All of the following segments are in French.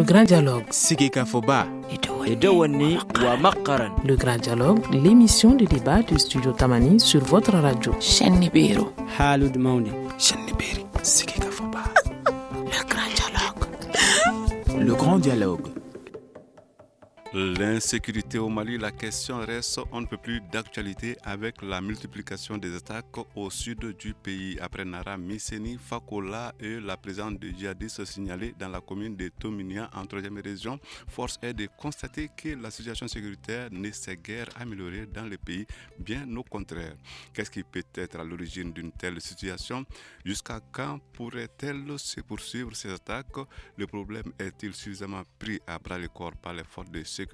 Grand Dialogue. Sigika Foba. Edouani wa Makaran. Le Grand Dialogue, l'émission de débat du studio Tamani sur votre radio. Chenibiro. Halud Mauni. Chenibiri. Sigika Foba. Le Grand Dialogue. Le Grand Dialogue. L'insécurité au Mali, la question reste on ne peut plus d'actualité avec la multiplication des attaques au sud du pays. Après Nara, Misseni, Fakola et la présence de djihadistes signalés dans la commune de Tominia en 3e région, force est de constater que la situation sécuritaire ne s'est guère améliorée dans le pays, bien au contraire. Qu'est-ce qui peut être à l'origine d'une telle situation? Jusqu'à quand pourrait-elle se poursuivre ces attaques? Le problème est-il suffisamment pris à bras le corps par les forces de sécurité?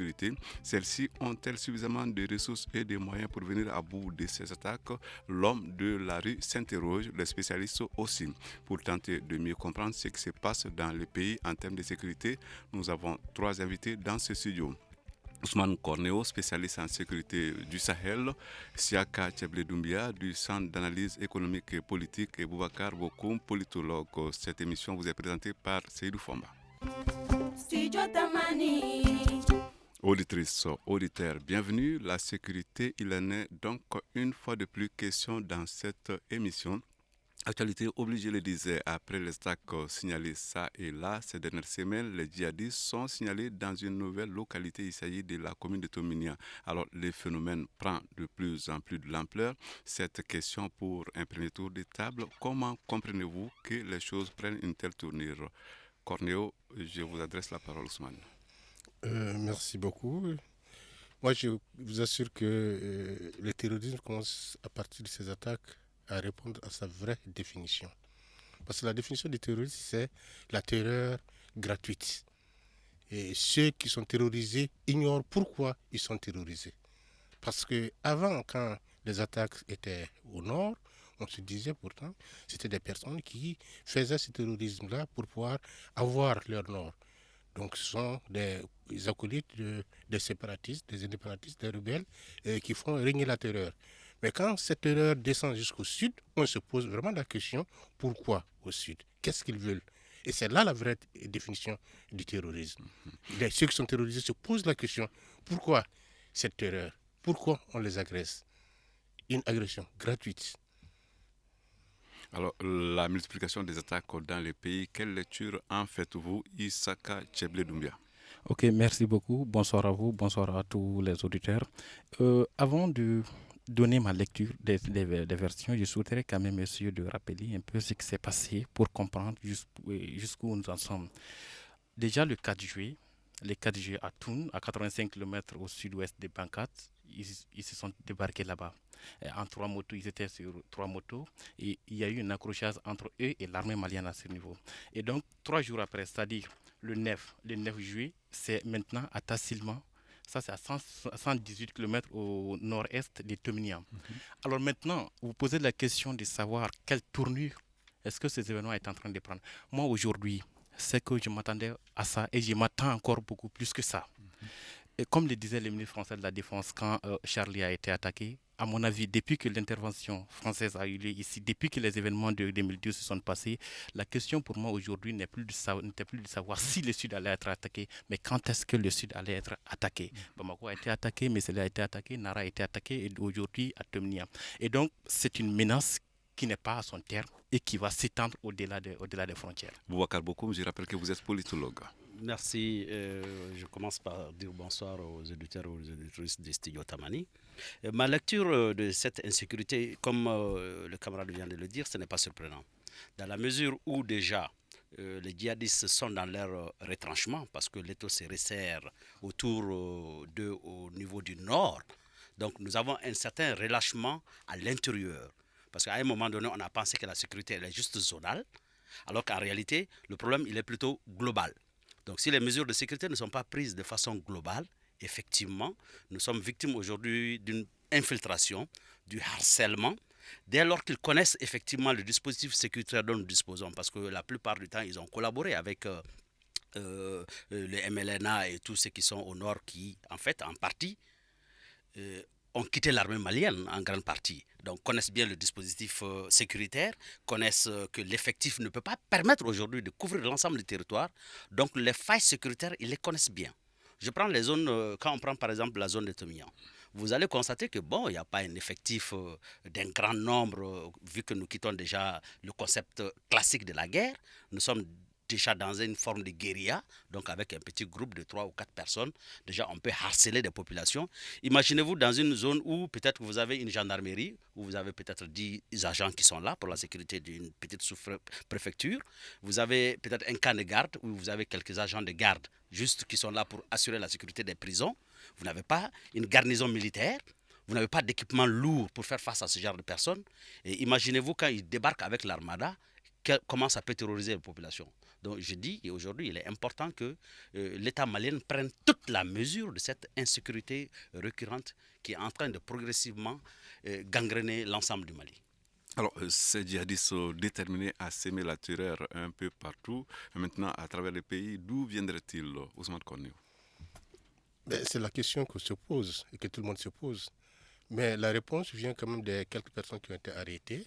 Celles-ci ont-elles suffisamment de ressources et de moyens pour venir à bout de ces attaques? L'homme de la rue s'interroge, les spécialistes aussi. Pour tenter de mieux comprendre ce qui se passe dans le pays en termes de sécurité, nous avons 3 invités dans ce studio. Ousmane Corneo, spécialiste en sécurité du Sahel, Siaka Tchebledoumbia du Centre d'analyse économique et politique et Boubacar Bokoum, politologue. Cette émission vous est présentée par Seydou Fomba. Studio Tamani. Auditrices, auditeurs, bienvenue. La sécurité, il en est donc une fois de plus question dans cette émission. Actualité oblige, je le disais, après les attaques signalées ça et là, ces dernières semaines, les djihadistes sont signalés dans une nouvelle localité, il s'agit de la commune de Tominia. Alors, le phénomène prend de plus en plus de l'ampleur. Cette question pour un premier tour de table, comment comprenez-vous que les choses prennent une telle tournure? Cornéo, je vous adresse la parole, Ousmane. Merci beaucoup. Moi, je vous assure que le terrorisme commence à partir de ces attaques à répondre à sa vraie définition. Parce que la définition du terrorisme, c'est la terreur gratuite. Et ceux qui sont terrorisés ignorent pourquoi ils sont terrorisés. Parce qu'avant, quand les attaques étaient au nord, on se disait pourtant c'était des personnes qui faisaient ce terrorisme-là pour pouvoir avoir leur nord. Donc ce sont des acolytes des séparatistes, des indépendantistes, des rebelles qui font régner la terreur. Mais quand cette terreur descend jusqu'au sud, on se pose vraiment la question, pourquoi au sud? Qu'est-ce qu'ils veulent? Et c'est là la vraie définition du terrorisme. Ceux qui sont terrorisés se posent la question, pourquoi cette terreur? Pourquoi on les agresse? Une agression gratuite. Alors, la multiplication des attaques dans les pays, quelle lecture en faites-vous, Isaka Tchebledoumbia? Ok, merci beaucoup. Bonsoir à vous, bonsoir à tous les auditeurs. Avant de donner ma lecture des versions, je souhaiterais quand même essayer de rappeler un peu ce qui s'est passé pour comprendre jusqu'où nous en sommes. Déjà le 4 juillet à Toun, à 85 km au sud-ouest de Bankat, ils se sont débarqués là-bas. En 3 motos, ils étaient sur 3 motos et il y a eu un accrochage entre eux et l'armée malienne à ce niveau. Et donc 3 jours après, c'est-à-dire le 9 juillet, c'est maintenant à Tassilman. Ça, c'est à 118 km au nord-est de Tominia. Alors maintenant, vous posez la question de savoir quelle tournure est-ce que ces événements sont en train de prendre. Moi, aujourd'hui, c'est que je m'attendais à ça et je m'attends encore beaucoup plus que ça. Et comme le disait le ministre français de la Défense quand Charlie a été attaqué, à mon avis, depuis que l'intervention française a eu lieu ici, depuis que les événements de 2012 se sont passés, la question pour moi aujourd'hui n'était plus de savoir si le Sud allait être attaqué, mais quand est-ce que le Sud allait être attaqué. Bamako a été attaqué, Messala a été attaqué, Nara a été attaqué, et aujourd'hui à Tominia. Et donc, c'est une menace qui n'est pas à son terme et qui va s'étendre au-delà des frontières. Boubacar Bokoum, je rappelle que vous êtes politologue. Merci. Je commence par dire bonsoir aux auditeurs et aux auditrices du studio Tamani. Ma lecture de cette insécurité, comme le camarade vient de le dire, ce n'est pas surprenant. Dans la mesure où déjà les djihadistes sont dans leur retranchement, parce que l'État se resserre autour d'eux au niveau du nord, donc nous avons un certain relâchement à l'intérieur. Parce qu'à un moment donné, on a pensé que la sécurité elle est juste zonale, alors qu'en réalité, le problème il est plutôt global. Donc si les mesures de sécurité ne sont pas prises de façon globale, effectivement, nous sommes victimes aujourd'hui d'une infiltration, du harcèlement, dès lors qu'ils connaissent effectivement le dispositif sécuritaire dont nous disposons, parce que la plupart du temps, ils ont collaboré avec le MLNA et tous ceux qui sont au nord qui, en fait, en partie, ont quitté l'armée malienne en grande partie, donc connaissent bien le dispositif sécuritaire, connaissent que l'effectif ne peut pas permettre aujourd'hui de couvrir l'ensemble du territoire, donc les failles sécuritaires, ils les connaissent bien. Je prends les zones, quand on prend par exemple la zone de Tomia, vous allez constater que bon, il n'y a pas un effectif d'un grand nombre, vu que nous quittons déjà le concept classique de la guerre, nous sommes déjà dans une forme de guérilla, donc avec un petit groupe de 3 ou 4 personnes, déjà on peut harceler des populations. Imaginez-vous dans une zone où peut-être vous avez une gendarmerie, où vous avez peut-être 10 agents qui sont là pour la sécurité d'une petite sous-préfecture. Vous avez peut-être un camp de garde, où vous avez quelques agents de garde juste qui sont là pour assurer la sécurité des prisons. Vous n'avez pas une garnison militaire. Vous n'avez pas d'équipement lourd pour faire face à ce genre de personnes. Et imaginez-vous quand ils débarquent avec l'armada, comment ça peut terroriser la population. Donc je dis, et aujourd'hui, il est important que l'État malien prenne toute la mesure de cette insécurité récurrente qui est en train de progressivement gangréner l'ensemble du Mali. Alors, ces djihadistes sont déterminés à s'aimer la terreur un peu partout. Maintenant, à travers le pays, d'où viendraient-ils, Ousmane Kornew? C'est la question qu'on se pose et que tout le monde se pose. Mais la réponse vient quand même de quelques personnes qui ont été arrêtées.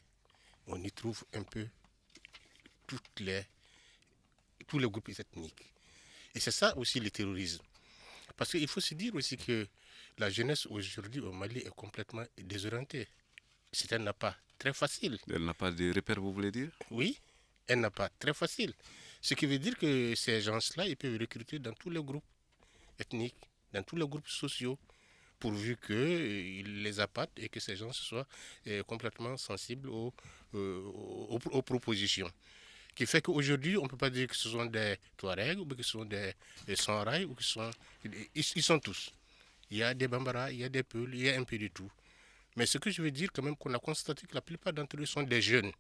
On y trouve un peu tous les groupes ethniques. Et c'est ça aussi le terrorisme. Parce qu'il faut se dire aussi que la jeunesse aujourd'hui au Mali est complètement désorientée. C'est un appât très facile. Elle n'a pas de repères, vous voulez dire? Oui, elle n'a pas très facile. Ce qui veut dire que ces gens-là, ils peuvent recruter dans tous les groupes ethniques, dans tous les groupes sociaux, pourvu qu'ils les appâtent et que ces gens soient complètement sensibles aux propositions. Qui fait qu'aujourd'hui, on ne peut pas dire que ce sont des Touaregs, ou que ce sont des Sanraï, ou que ils sont tous. Il y a des Bambara, il y a des Peuls, il y a un peu de tout. Mais ce que je veux dire quand même, qu'on a constaté que la plupart d'entre eux sont des jeunes.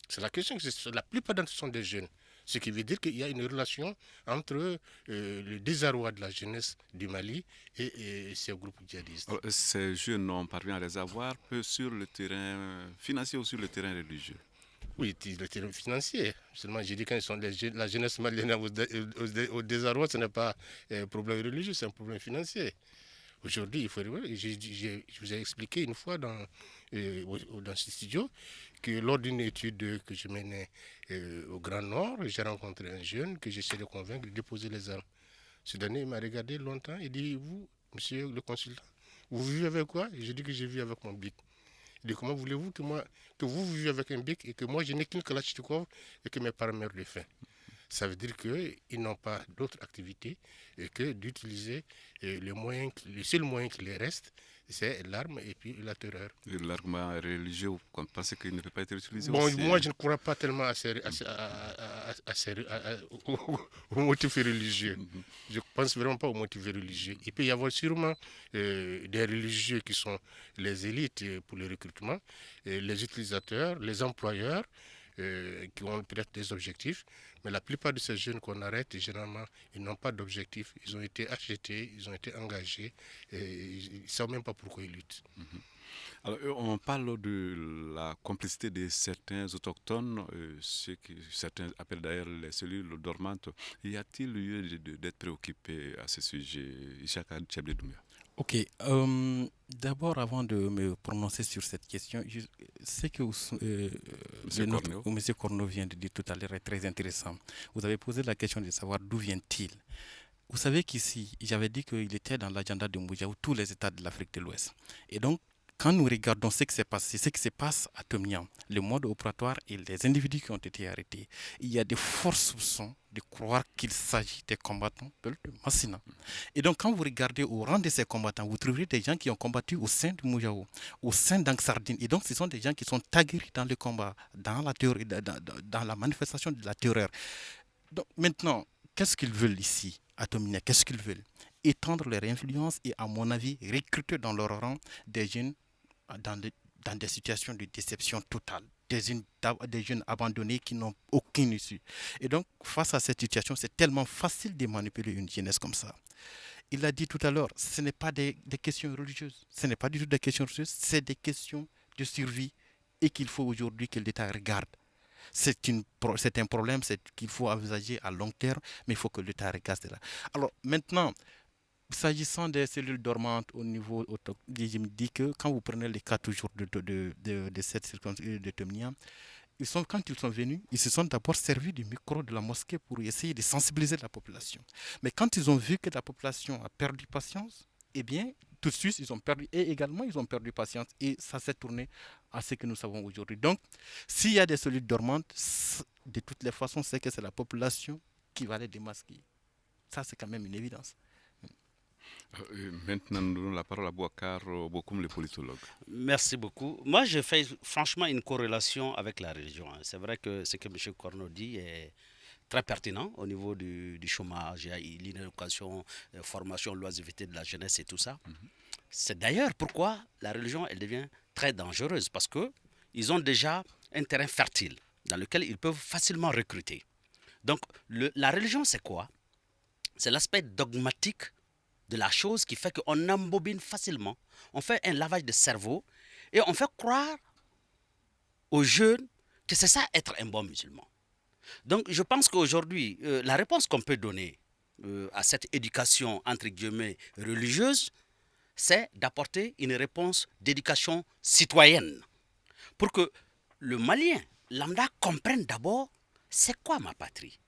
C'est la question, la plupart d'entre eux sont des jeunes. Ce qui veut dire qu'il y a une relation entre le désarroi de la jeunesse du Mali et ces groupes djihadistes. Alors, ces jeunes, on parvient à les avoir peu sur le terrain financier ou sur le terrain religieux? Oui, le terrain financier. Seulement, j'ai dit quand ils sont la jeunesse malienne au désarroi, ce n'est pas un problème religieux, c'est un problème financier. Aujourd'hui, il faut je vous ai expliqué une fois dans ce studio que lors d'une étude que je menais au Grand Nord, j'ai rencontré un jeune que j'essaie de convaincre de déposer les armes. Ce dernier m'a regardé longtemps et dit, vous, monsieur le consultant, vous vivez avec quoi? J'ai dit que je vis avec mon bic. Il dit, comment voulez-vous que vous vivez avec un bic et que moi je n'ai qu'une Kalachnikov et que mes parents meurent de faim? Ça veut dire qu'ils n'ont pas d'autre activité que d'utiliser le seul moyen qui les reste, c'est l'arme et puis la terreur. L'argument religieux, vous pensez qu'il ne peut pas être utilisé bon, aussi? Moi, je ne crois pas tellement aux motifs religieux. Je ne pense vraiment pas aux motifs religieux. Il peut y avoir sûrement des religieux qui sont les élites pour le recrutement, les utilisateurs, les employeurs, qui ont peut-être des objectifs, mais la plupart de ces jeunes qu'on arrête, généralement, ils n'ont pas d'objectif. Ils ont été achetés, ils ont été engagés, et ils ne savent même pas pourquoi ils luttent. Alors, on parle de la complicité de certains autochtones, ce que certains appellent d'ailleurs les cellules dormantes. Y a-t-il lieu d'être préoccupé à ce sujet, Ishaka Tchebledoumbia? Ok. D'abord, avant de me prononcer sur cette question, ce que M. Kornew vient de dire tout à l'heure est très intéressant. Vous avez posé la question de savoir d'où vient-il. Vous savez qu'ici, j'avais dit qu'il était dans l'agenda de Moujaou, tous les États de l'Afrique de l'Ouest. Et donc, quand nous regardons ce qui se passe à Tomian, le mode opératoire et les individus qui ont été arrêtés, il y a de forts soupçons de croire qu'il s'agit des combattants de Massina. Et donc, quand vous regardez au rang de ces combattants, vous trouverez des gens qui ont combattu au sein de Moujaou, au sein d'Angsardine. Et donc, ce sont des gens qui sont aguerris dans le combat, dans la théorie, dans la manifestation de la terreur. Donc, maintenant, qu'est-ce qu'ils veulent ici, à Tomina? Qu'est-ce qu'ils veulent? Étendre leur influence et, à mon avis, recruter dans leur rang des jeunes dans des situations de déception totale, des jeunes abandonnés qui n'ont aucune issue. Et donc, face à cette situation, c'est tellement facile de manipuler une jeunesse comme ça. Il l'a dit tout à l'heure, ce n'est pas des questions religieuses, ce n'est pas du tout des questions religieuses, c'est des questions de survie et qu'il faut aujourd'hui que l'État regarde. C'est un problème qu'il faut envisager à long terme, mais il faut que l'État regarde cela. Alors maintenant, S'agissant des cellules dormantes au niveau je me dis que quand vous prenez les cas toujours de cette circonstance de Temnia, quand ils sont venus, ils se sont d'abord servis du micro de la mosquée pour essayer de sensibiliser la population. Mais quand ils ont vu que la population a perdu patience, eh bien, tout de suite, ils ont perdu patience et ça s'est tourné à ce que nous savons aujourd'hui. Donc, s'il y a des cellules dormantes, de toutes les façons, c'est que c'est la population qui va les démasquer. Ça, c'est quand même une évidence. Maintenant, nous donnons la parole à Bouakar Bokoum, le politologue. Merci beaucoup. Moi, je fais franchement une corrélation avec la religion. C'est vrai que ce que M. Corneau dit est très pertinent au niveau du chômage, l'inéducation, formation, l'oisiveté de la jeunesse et tout ça. C'est d'ailleurs pourquoi la religion elle devient très dangereuse, parce qu'ils ont déjà un terrain fertile dans lequel ils peuvent facilement recruter. Donc, la religion, c'est quoi? C'est l'aspect dogmatique de la chose qui fait qu'on embobine facilement, on fait un lavage de cerveau et on fait croire aux jeunes que c'est ça être un bon musulman. Donc je pense qu'aujourd'hui, la réponse qu'on peut donner à cette éducation entre guillemets religieuse, c'est d'apporter une réponse d'éducation citoyenne pour que le Malien lambda comprenne d'abord c'est quoi ma patrie.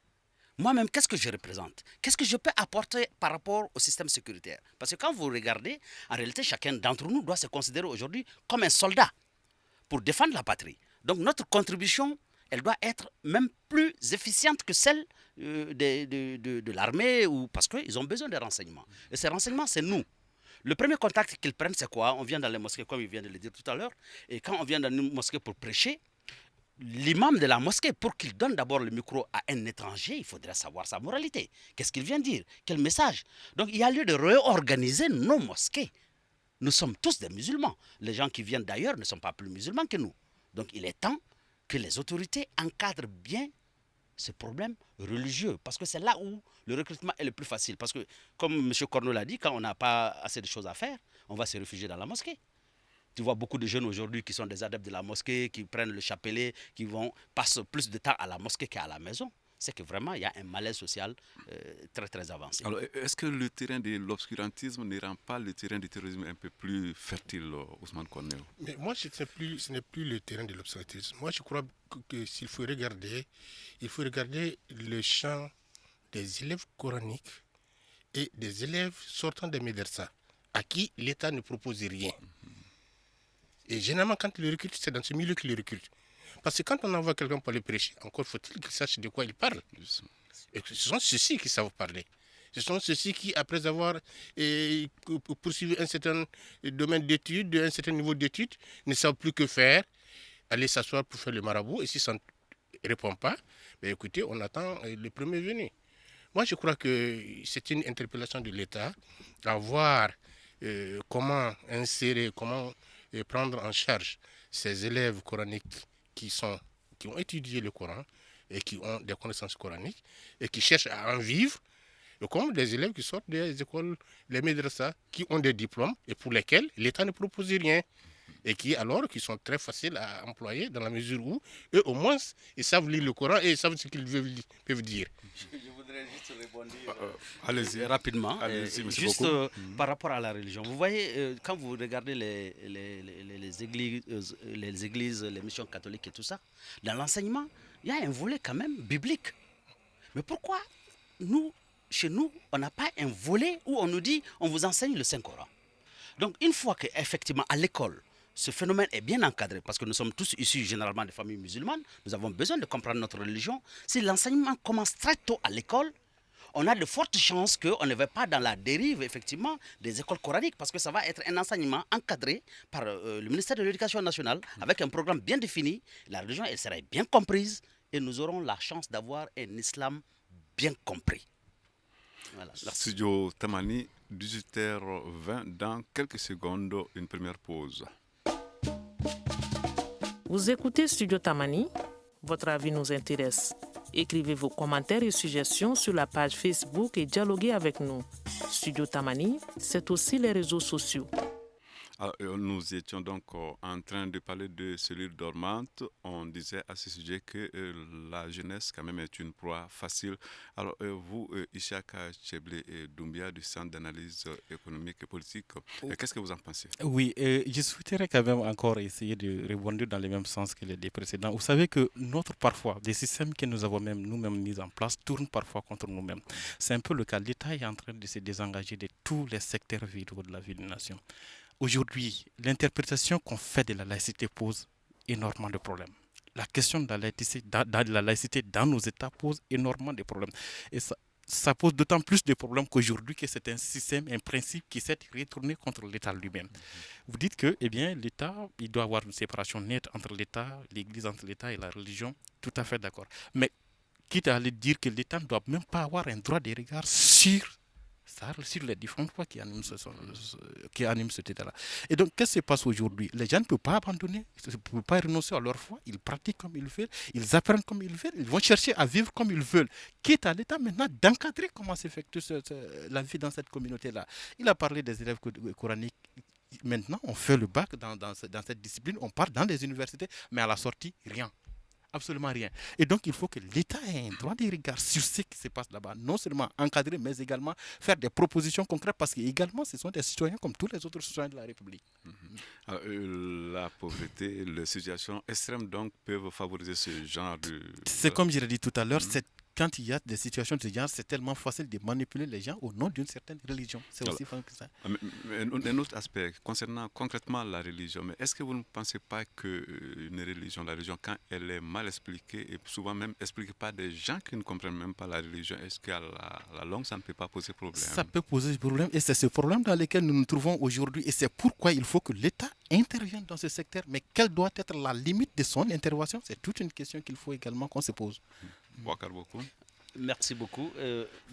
Moi-même, qu'est-ce que je représente? Qu'est-ce que je peux apporter par rapport au système sécuritaire? Parce que quand vous regardez, en réalité, chacun d'entre nous doit se considérer aujourd'hui comme un soldat pour défendre la patrie. Donc notre contribution, elle doit être même plus efficiente que celle de l'armée, parce qu'ils ont besoin de renseignements. Et ces renseignements, c'est nous. Le premier contact qu'ils prennent, c'est quoi? On vient dans les mosquées, comme il vient de le dire tout à l'heure, et quand on vient dans une mosquée pour prêcher, l'imam de la mosquée, pour qu'il donne d'abord le micro à un étranger, il faudrait savoir sa moralité. Qu'est-ce qu'il vient dire? Quel message? Donc il y a lieu de réorganiser nos mosquées. Nous sommes tous des musulmans. Les gens qui viennent d'ailleurs ne sont pas plus musulmans que nous. Donc il est temps que les autorités encadrent bien ce problème religieux. Parce que c'est là où le recrutement est le plus facile. Parce que, comme M. Corneau l'a dit, quand on n'a pas assez de choses à faire, on va se réfugier dans la mosquée. Tu vois beaucoup de jeunes aujourd'hui qui sont des adeptes de la mosquée, qui prennent le chapelet, passent plus de temps à la mosquée qu'à la maison. C'est que vraiment, il y a un malaise social très, très avancé. Alors, est-ce que le terrain de l'obscurantisme ne rend pas le terrain du terrorisme un peu plus fertile, Ousmane Corneau? Mais moi, ce n'est plus le terrain de l'obscurantisme. Moi, je crois que s'il faut regarder, le champ des élèves coraniques et des élèves sortant des médersa, à qui l'État ne propose rien. Et généralement, quand ils le recrutent, c'est dans ce milieu qu'ils le recrutent. Parce que quand on envoie quelqu'un pour le prêcher, encore faut-il qu'il sache de quoi il parle. Et ce sont ceux-ci qui savent parler. Ce sont ceux-ci qui, après avoir poursuivi un certain domaine d'études, un certain niveau d'études, ne savent plus que faire, aller s'asseoir pour faire le marabout. Et si ça ne répond pas, ben écoutez, on attend le premier venu. Moi, je crois que c'est une interpellation de l'État à voir comment insérer, comment prendre en charge ces élèves coraniques qui ont étudié le Coran et qui ont des connaissances coraniques et qui cherchent à en vivre, comme des élèves qui sortent des écoles, les médrasas, qui ont des diplômes et pour lesquels l'État ne propose rien et qui sont très faciles à employer dans la mesure où eux au moins ils savent lire le Coran et ils savent ce qu'ils peuvent dire. Je voudrais juste répondre allez-y rapidement, juste par rapport à la religion. Vous voyez, quand vous regardez les églises, les missions catholiques et tout ça, dans l'enseignement, il y a un volet quand même biblique. Mais pourquoi chez nous, on n'a pas un volet où on nous dit on vous enseigne le Saint-Coran? Donc une fois qu'effectivement à l'école, ce phénomène est bien encadré, parce que nous sommes tous issus généralement de familles musulmanes, nous avons besoin de comprendre notre religion. Si l'enseignement commence très tôt à l'école, on a de fortes chances qu'on ne va pas dans la dérive effectivement des écoles coraniques, parce que ça va être un enseignement encadré par le ministère de l'Éducation nationale, avec un programme bien défini. La religion, elle serait bien comprise et nous aurons la chance d'avoir un islam bien compris. Voilà, Studio Tamani, 18h20, dans quelques secondes, une première pause. Vous écoutez Studio Tamani, votre avis nous intéresse. Écrivez vos commentaires et suggestions sur la page Facebook et dialoguez avec nous. Studio Tamani, c'est aussi les réseaux sociaux. Alors, nous étions donc en train de parler de cellules dormantes. On disait à ce sujet que la jeunesse, quand même, est une proie facile. Alors, vous, Ishaka Cheble Doumbia, du Centre d'analyse économique et politique, qu'est-ce que vous en pensez? Oui, je souhaiterais quand même encore essayer de rebondir dans le même sens que les précédents. Vous savez que parfois, des systèmes que nous avons nous-mêmes mis en place tournent parfois contre nous-mêmes. C'est un peu le cas. L'État est en train de se désengager de tous les secteurs vitaux de la vie d'une nation. Aujourd'hui, l'interprétation qu'on fait de la laïcité pose énormément de problèmes. La question de la laïcité dans nos États pose énormément de problèmes. Et ça pose d'autant plus de problèmes qu'aujourd'hui que c'est un système, un principe qui s'est retourné contre l'État lui-même. Vous dites que l'État, il doit avoir une séparation nette entre l'État, l'Église, entre l'État et la religion. Tout à fait d'accord. Mais quitte à aller dire que l'État ne doit même pas avoir un droit de regard sur les différentes fois qui animent cet état-là. Et donc, qu'est-ce qui se passe aujourd'hui? Les gens ne peuvent pas abandonner, ils ne peuvent pas renoncer à leur foi, ils pratiquent comme ils veulent, ils apprennent comme ils veulent, ils vont chercher à vivre comme ils veulent. Quitte à l'État maintenant d'encadrer comment s'effectue la vie dans cette communauté-là. Il a parlé des élèves coraniques. Maintenant, on fait le bac dans cette discipline, on part dans les universités, mais à la sortie, rien. Absolument rien. Et donc, il faut que l'État ait un droit de regard sur ce qui se passe là-bas. Non seulement encadrer, mais également faire des propositions concrètes parce que également, ce sont des citoyens comme tous les autres citoyens de la République. Alors, la pauvreté, les situations extrêmes donc peuvent favoriser ce genre de... C'est comme je l'ai dit tout à l'heure, quand il y a des situations de ce genre, c'est tellement facile de manipuler les gens au nom d'une certaine religion. C'est aussi facile que ça. Un autre aspect concernant concrètement la religion, mais est-ce que vous ne pensez pas qu'une religion, la religion, quand elle est mal expliquée et souvent même expliquée par des gens qui ne comprennent même pas la religion, est-ce qu'à la longue, ça ne peut pas poser problème? Ça peut poser problème et c'est ce problème dans lequel nous nous trouvons aujourd'hui et c'est pourquoi il faut que l'État intervienne dans ce secteur. Mais quelle doit être la limite de son intervention? C'est toute une question qu'il faut également qu'on se pose. Merci beaucoup.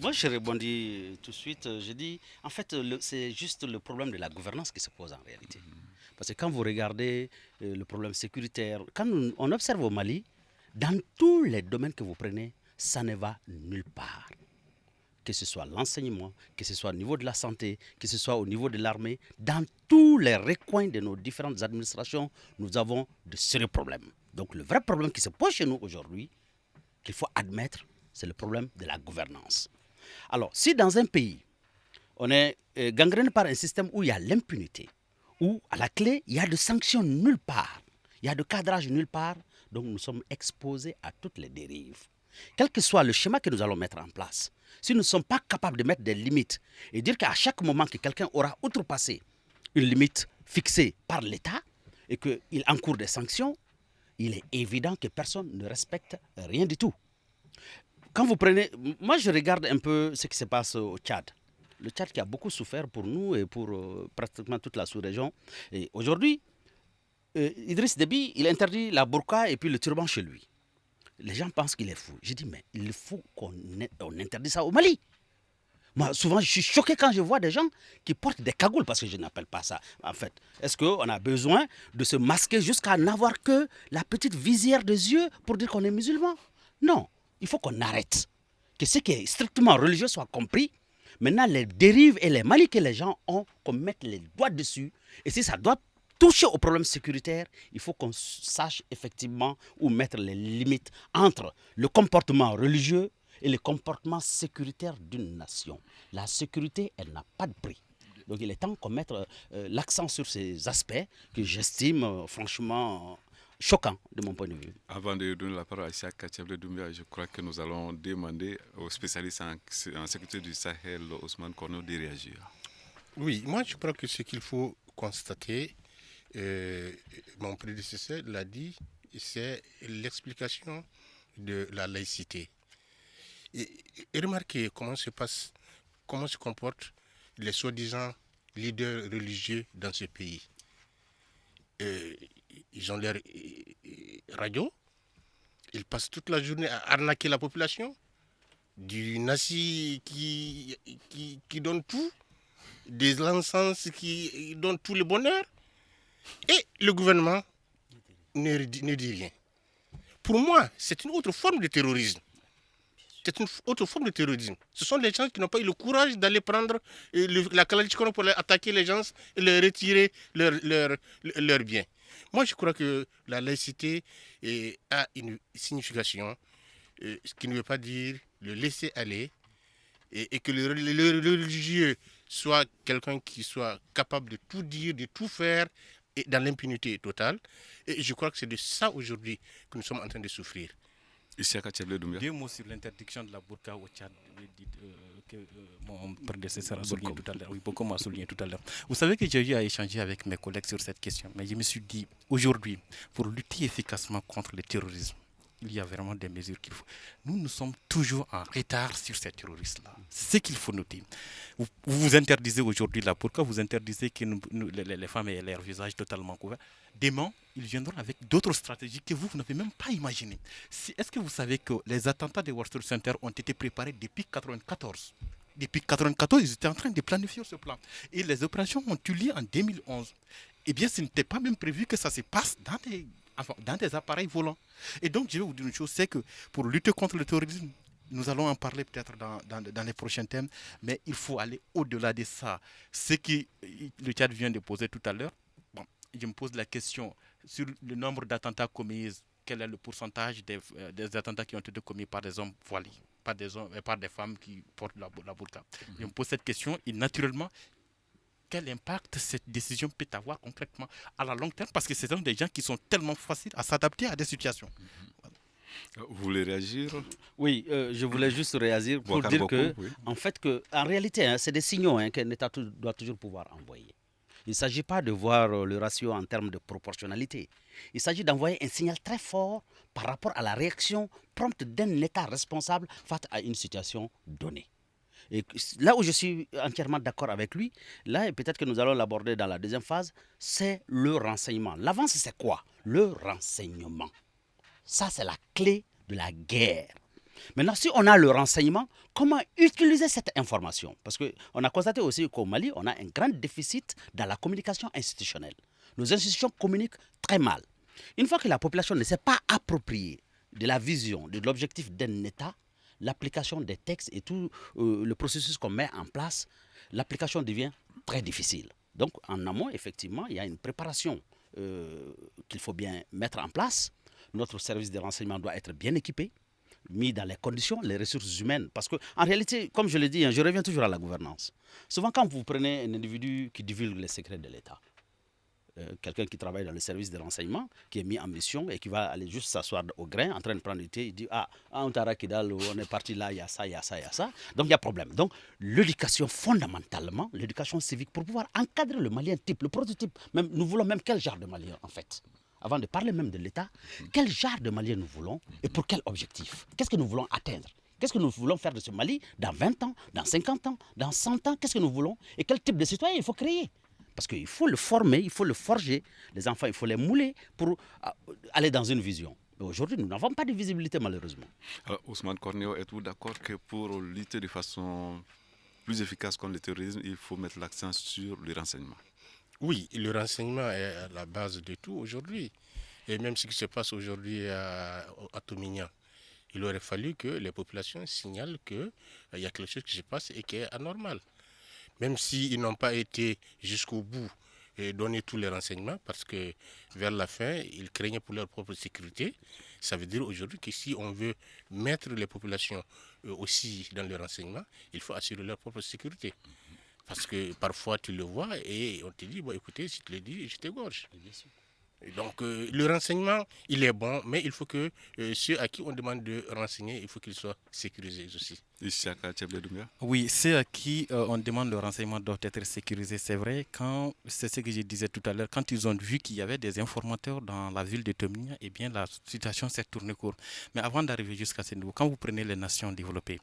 Moi, je rebondis tout de suite. Je dis, en fait, c'est juste le problème de la gouvernance qui se pose en réalité. Parce que quand vous regardez le problème sécuritaire, quand on observe au Mali, dans tous les domaines que vous prenez, ça ne va nulle part. Que ce soit l'enseignement, que ce soit au niveau de la santé, que ce soit au niveau de l'armée, dans tous les recoins de nos différentes administrations, nous avons de sérieux problèmes. Donc le vrai problème qui se pose chez nous aujourd'hui, qu'il faut admettre, c'est le problème de la gouvernance. Alors, si dans un pays, on est gangréné par un système où il y a l'impunité, où à la clé, il y a de sanctions nulle part, il y a de cadrage nulle part, donc nous sommes exposés à toutes les dérives. Quel que soit le schéma que nous allons mettre en place, si nous ne sommes pas capables de mettre des limites et dire qu'à chaque moment que quelqu'un aura outrepassé une limite fixée par l'État et qu'il encourt des sanctions, il est évident que personne ne respecte rien du tout. Quand vous prenez... Moi, je regarde un peu ce qui se passe au Tchad. Le Tchad qui a beaucoup souffert pour nous et pour pratiquement toute la sous-région. Et aujourd'hui, Idriss Déby, il interdit la burqa et puis le turban chez lui. Les gens pensent qu'il est fou. Je dis, mais il faut qu'on interdise ça au Mali. Moi, souvent, je suis choqué quand je vois des gens qui portent des cagoules, parce que je n'appelle pas ça. En fait, est-ce qu'on a besoin de se masquer jusqu'à n'avoir que la petite visière des yeux pour dire qu'on est musulman? Non, il faut qu'on arrête. Que ce qui est strictement religieux soit compris. Maintenant, les dérives et les malices que les gens ont, qu'on mette les doigts dessus. Et si ça doit toucher aux problèmes sécuritaires, il faut qu'on sache effectivement où mettre les limites entre le comportement religieux et le comportement sécuritaire d'une nation. La sécurité, elle n'a pas de prix. Donc il est temps qu'on mette l'accent sur ces aspects que j'estime franchement choquants de mon point de vue. Avant de donner la parole à Ishaka Cheble Doumbia, je crois que nous allons demander aux spécialistes en sécurité du Sahel, Ousmane Korno, de réagir. Oui, moi je crois que ce qu'il faut constater, mon prédécesseur l'a dit, c'est l'explication de la laïcité. Et remarquez comment se comportent les soi-disant leaders religieux dans ce pays. Ils ont leur radio, ils passent toute la journée à arnaquer la population, du nasi qui donne tout, des encens qui donnent tout le bonheur, et le gouvernement ne dit rien. Pour moi, c'est une autre forme de terrorisme. c'est une autre forme de terrorisme. Ce sont les gens qui n'ont pas eu le courage d'aller prendre la Kalachnikov pour attaquer les gens et leur retirer leurs biens. Moi, je crois que la laïcité a une signification, ce qui ne veut pas dire le laisser aller, et que le religieux soit quelqu'un qui soit capable de tout dire, de tout faire, et dans l'impunité totale. Et je crois que c'est de ça aujourd'hui que nous sommes en train de souffrir. Deux mots sur l'interdiction de la burqa au Tchad, que mon prédécesseur a souligné tout à l'heure. Oui, beaucoup m'a souligné tout à l'heure. Vous savez que j'ai eu à échanger avec mes collègues sur cette question, mais je me suis dit, aujourd'hui, pour lutter efficacement contre le terrorisme, il y a vraiment des mesures qu'il faut. Nous sommes toujours en retard sur ces terroristes-là. C'est ce qu'il faut noter. Vous interdisez aujourd'hui la burqa, vous interdisez que les femmes aient leur visage totalement couvert. Demain, ils viendront avec d'autres stratégies que vous n'avez même pas imaginées. Est-ce que vous savez que les attentats de World Trade Center ont été préparés depuis 1994 ? Depuis 1994, ils étaient en train de planifier ce plan. Et les opérations ont eu lieu en 2011. Eh bien, ce n'était pas même prévu que ça se passe dans des appareils volants. Et donc, je vais vous dire une chose, c'est que pour lutter contre le terrorisme, nous allons en parler peut-être dans les prochains thèmes, mais il faut aller au-delà de ça. Ce que le Tchad vient de poser tout à l'heure, bon, je me pose la question sur le nombre d'attentats commis, quel est le pourcentage des attentats qui ont été commis par des hommes voilés, par des femmes qui portent la burqa. Je me pose cette question et naturellement, quel impact cette décision peut avoir concrètement à la longue terme, parce que ce sont des gens qui sont tellement faciles à s'adapter à des situations. Vous voulez réagir? Oui, je voulais juste réagir pour dire que, oui. En fait, en réalité, c'est des signaux qu'un État doit toujours pouvoir envoyer. Il ne s'agit pas de voir le ratio en termes de proportionnalité. Il s'agit d'envoyer un signal très fort par rapport à la réaction prompte d'un État responsable face à une situation donnée. Et là où je suis entièrement d'accord avec lui, là, et peut-être que nous allons l'aborder dans la deuxième phase, c'est le renseignement. L'avance, c'est quoi? Le renseignement. Ça, c'est la clé de la guerre. Maintenant, si on a le renseignement, comment utiliser cette information? Parce qu'on a constaté aussi qu'au Mali, on a un grand déficit dans la communication institutionnelle. Nos institutions communiquent très mal. Une fois que la population ne s'est pas appropriée de la vision, de l'objectif d'un État, l'application des textes et tout le processus qu'on met en place, l'application devient très difficile. Donc, en amont, effectivement, il y a une préparation qu'il faut bien mettre en place. Notre service de renseignement doit être bien équipé, mis dans les conditions, les ressources humaines. Parce qu'en réalité, comme je l'ai dit, je reviens toujours à la gouvernance. Souvent, quand vous prenez un individu qui divulgue les secrets de l'État, quelqu'un qui travaille dans le service de renseignement, qui est mis en mission et qui va aller juste s'asseoir au grain en train de prendre du thé, il dit « Ah, on est parti là, il y a ça, il y a ça, il y a ça. » Donc, il y a problème. Donc, l'éducation, fondamentalement, l'éducation civique, pour pouvoir encadrer le Malien type, le prototype, même, nous voulons même quel genre de Malien, en fait? Avant de parler même de l'État, quel genre de Malien nous voulons et pour quel objectif? Qu'est-ce que nous voulons atteindre? Qu'est-ce que nous voulons faire de ce Mali dans 20 ans, dans 50 ans, dans 100 ans? Qu'est-ce que nous voulons? Et quel type de citoyen il faut créer? Parce qu'il faut le former, il faut le forger. Les enfants, il faut les mouler pour aller dans une vision. Mais aujourd'hui, nous n'avons pas de visibilité, malheureusement. Alors, Ousmane Cornéo, êtes-vous d'accord que pour lutter de façon plus efficace contre le terrorisme, il faut mettre l'accent sur le renseignement? Oui, le renseignement est à la base de tout aujourd'hui. Et même ce qui se passe aujourd'hui à Tomignan, il aurait fallu que les populations signalent qu'il y a quelque chose qui se passe et qui est anormal. Même s'ils n'ont pas été jusqu'au bout et donné tous les renseignements, parce que vers la fin, ils craignaient pour leur propre sécurité. Ça veut dire aujourd'hui que si on veut mettre les populations aussi dans le renseignement, il faut assurer leur propre sécurité. Parce que parfois tu le vois et on te dit, bon écoutez, si tu le dis, je t'égorge. Donc le renseignement, il est bon, mais il faut que ceux à qui on demande de renseigner, il faut qu'ils soient sécurisés aussi. Oui, ceux à qui on demande le renseignement doivent être sécurisés. C'est vrai, c'est ce que je disais tout à l'heure, quand ils ont vu qu'il y avait des informateurs dans la ville de Tomignan, eh bien la situation s'est tournée court. Mais avant d'arriver jusqu'à ce niveau, quand vous prenez les nations développées,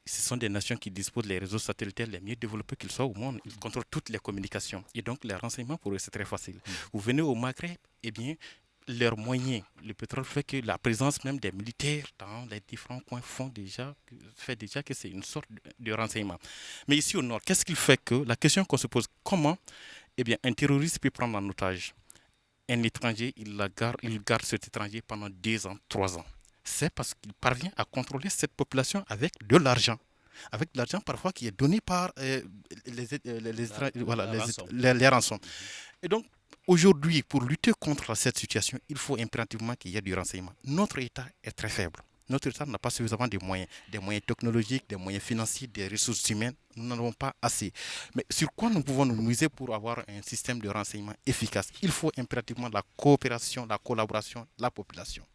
ce sont des nations qui disposent des réseaux satellitaires les mieux développés qu'ils soient au monde. Ils contrôlent toutes les communications. Et donc les renseignements pour eux, c'est très facile. Vous venez au Maghreb, eh bien, leurs moyens, le pétrole fait que la présence même des militaires dans les différents coins fait déjà que c'est une sorte de renseignement. Mais ici au nord, qu'est-ce qui fait que la question qu'on se pose, comment un terroriste peut prendre en otage un étranger, il garde cet étranger pendant 2 ans, 3 ans. c'est parce qu'il parvient à contrôler cette population avec de l'argent. Avec de l'argent parfois qui est donné par les rançons. Et donc, aujourd'hui, pour lutter contre cette situation, il faut impérativement qu'il y ait du renseignement. Notre État est très faible. Notre État n'a pas suffisamment de moyens technologiques, des moyens financiers, des ressources humaines. Nous n'en avons pas assez. Mais sur quoi nous pouvons nous miser pour avoir un système de renseignement efficace? Il faut impérativement la coopération, la collaboration, la population.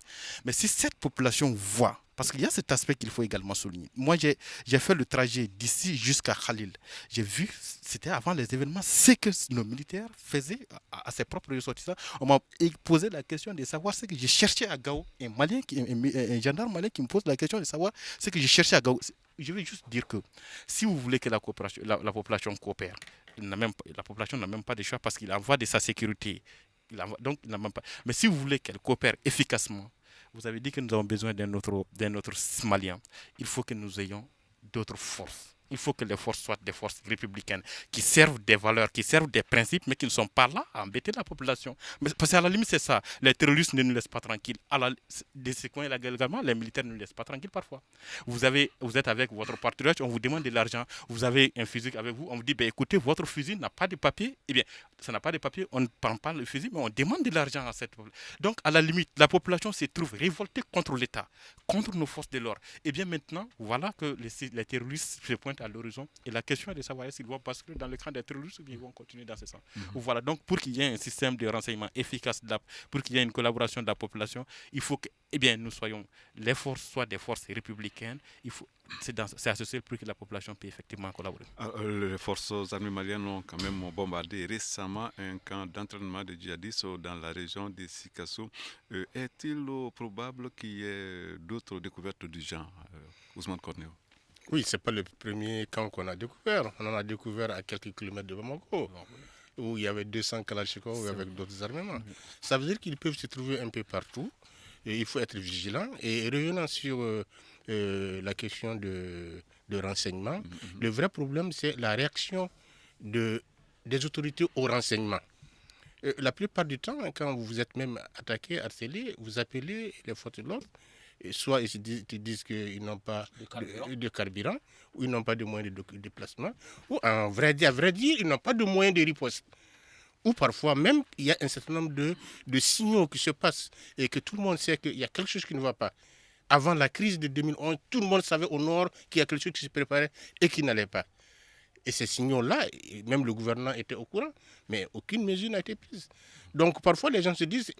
Mais si cette population voit, parce qu'il y a cet aspect qu'il faut également souligner. Moi, j'ai fait le trajet d'ici jusqu'à Khalil. J'ai vu, c'était avant les événements, ce que nos militaires faisaient à ses propres ressortissants. On m'a posé la question de savoir ce que j'ai cherché à Gao. Un gendarme malien qui me pose la question de savoir ce que j'ai cherché à Gao. Je vais juste dire que si vous voulez que la population coopère, la population n'a même pas de choix parce qu'il envoie de sa sécurité. Donc, il n'a même pas. Mais si vous voulez qu'elle coopère efficacement, vous avez dit que nous avons besoin d'un autre Malien. Il faut que nous ayons d'autres forces. Il faut que les forces soient des forces républicaines qui servent des valeurs, qui servent des principes, mais qui ne sont pas là à embêter la population. Mais parce qu'à la limite, c'est ça. Les terroristes ne nous laissent pas tranquilles. De ce coin-là également, les militaires ne nous laissent pas tranquilles parfois. Vous êtes avec votre partenaire, on vous demande de l'argent. Vous avez un fusil avec vous, on vous dit, écoutez, votre fusil n'a pas de papier. Eh bien, ça n'a pas de papier, on ne prend pas le fusil, mais on demande de l'argent à cette population. Donc, à la limite, la population se trouve révoltée contre l'État, contre nos forces de l'ordre. Et bien maintenant, voilà que les terroristes se pointent à l'horizon. Et la question est de savoir s'ils vont basculer dans le camp des terroristes ou bien ils vont continuer dans ce sens. Voilà, donc pour qu'il y ait un système de renseignement efficace, pour qu'il y ait une collaboration de la population, il faut que nous soyons, les forces soient des forces républicaines. C'est associé pour que la population puisse effectivement collaborer. Les forces armées maliennes ont quand même bombardé récemment un camp d'entraînement de djihadistes dans la région de Sikasso. Est-il probable qu'il y ait d'autres découvertes du genre, Ousmane Cornéo? Oui, ce n'est pas le premier camp qu'on a découvert. On en a découvert à quelques kilomètres de Bamako, où il y avait 200 Kalachnikov avec d'autres armements. Ça veut dire qu'ils peuvent se trouver un peu partout. Et il faut être vigilant. Et revenant sur la question de renseignement, le vrai problème, c'est la réaction des autorités au renseignement. La plupart du temps, quand vous êtes même attaqué, harcelé, vous appelez les forces de l'ordre. Soit ils disent qu'ils n'ont pas de carburant, ou ils n'ont pas de moyens de déplacement, ou à vrai dire, ils n'ont pas de moyens de riposte. Ou parfois même, il y a un certain nombre de signaux qui se passent et que tout le monde sait qu'il y a quelque chose qui ne va pas. Avant la crise de 2011, tout le monde savait au nord qu'il y a quelque chose qui se préparait et qui n'allait pas. Et ces signaux-là, même le gouvernement était au courant, mais aucune mesure n'a été prise. Donc parfois les gens se disent,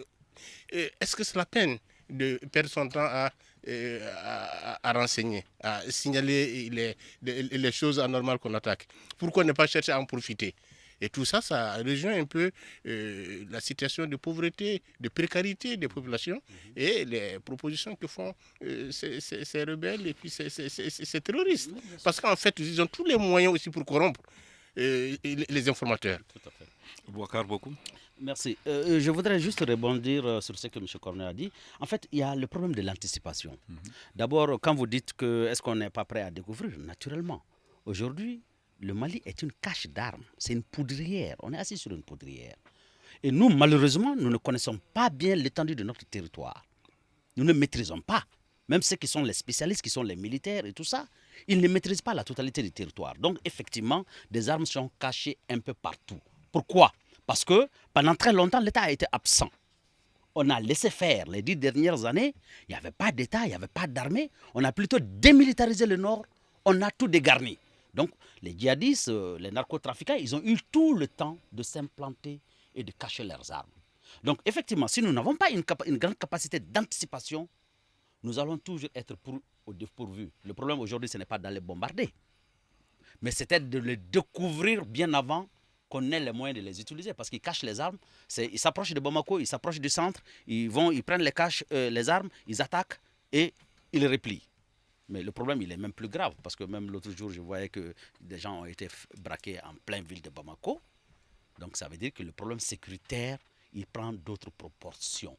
est-ce que c'est la peine de perdre son temps à renseigner, à signaler les choses anormales qu'on attaque? Pourquoi ne pas chercher à en profiter? Et tout ça, ça rejoint un peu la situation de pauvreté, de précarité des populations et les propositions que font ces rebelles et puis ces terroristes. Parce qu'en fait, ils ont tous les moyens aussi pour corrompre les informateurs. Tout à fait. Bouakar, beaucoup. Merci. Je voudrais juste rebondir sur ce que M. Cornet a dit. En fait, il y a le problème de l'anticipation. D'abord, quand vous dites que est-ce qu'on n'est pas prêt à découvrir, naturellement, aujourd'hui, le Mali est une cache d'armes. C'est une poudrière. On est assis sur une poudrière. Et nous, malheureusement, nous ne connaissons pas bien l'étendue de notre territoire. Nous ne maîtrisons pas. Même ceux qui sont les spécialistes, qui sont les militaires et tout ça, ils ne maîtrisent pas la totalité du territoire. Donc, effectivement, des armes sont cachées un peu partout. Pourquoi ? Parce que pendant très longtemps, l'État a été absent. On a laissé faire. Les 10 dernières années, il n'y avait pas d'État, il n'y avait pas d'armée. On a plutôt démilitarisé le Nord. On a tout dégarni. Donc, les djihadistes, les narcotrafiquants, ils ont eu tout le temps de s'implanter et de cacher leurs armes. Donc, effectivement, si nous n'avons pas une grande capacité d'anticipation, nous allons toujours être au dépourvu. Le problème aujourd'hui, ce n'est pas d'aller bombarder, mais c'était de les découvrir bien avant qu'on ait les moyens de les utiliser, parce qu'ils cachent les armes. Ils s'approchent de Bamako, ils s'approchent du centre, ils prennent les armes, ils attaquent et ils replient. Mais le problème, il est même plus grave, parce que même l'autre jour, je voyais que des gens ont été braqués en pleine ville de Bamako. Donc ça veut dire que le problème sécuritaire, il prend d'autres proportions.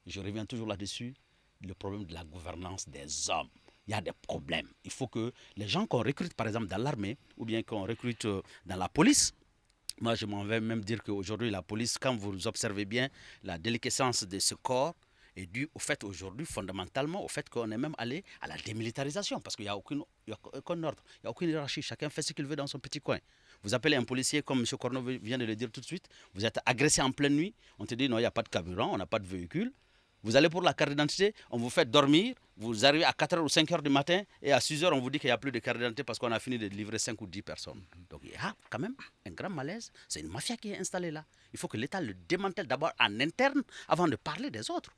Je reviens toujours là-dessus, le problème de la gouvernance des hommes. Il y a des problèmes. Il faut que les gens qu'on recrute, par exemple, dans l'armée, ou bien qu'on recrute dans la police, moi, je m'en vais même dire qu'aujourd'hui, la police, quand vous observez bien la déliquescence de ce corps, est due au fait aujourd'hui, fondamentalement, au fait qu'on est même allé à la démilitarisation, parce qu'il n'y a aucun ordre, il n'y a aucune hiérarchie, chacun fait ce qu'il veut dans son petit coin. Vous appelez un policier, comme M. Corneau vient de le dire tout de suite, vous êtes agressé en pleine nuit, on te dit non, il n'y a pas de carburant, on n'a pas de véhicule. Vous allez pour la carte d'identité, on vous fait dormir, vous arrivez à 4h ou 5h du matin, et à 6h, on vous dit qu'il n'y a plus de carte d'identité parce qu'on a fini de livrer 5 ou 10 personnes. Donc il y a quand même un grand malaise, c'est une mafia qui est installée là. Il faut que l'État le démantèle d'abord en interne avant de parler des autres.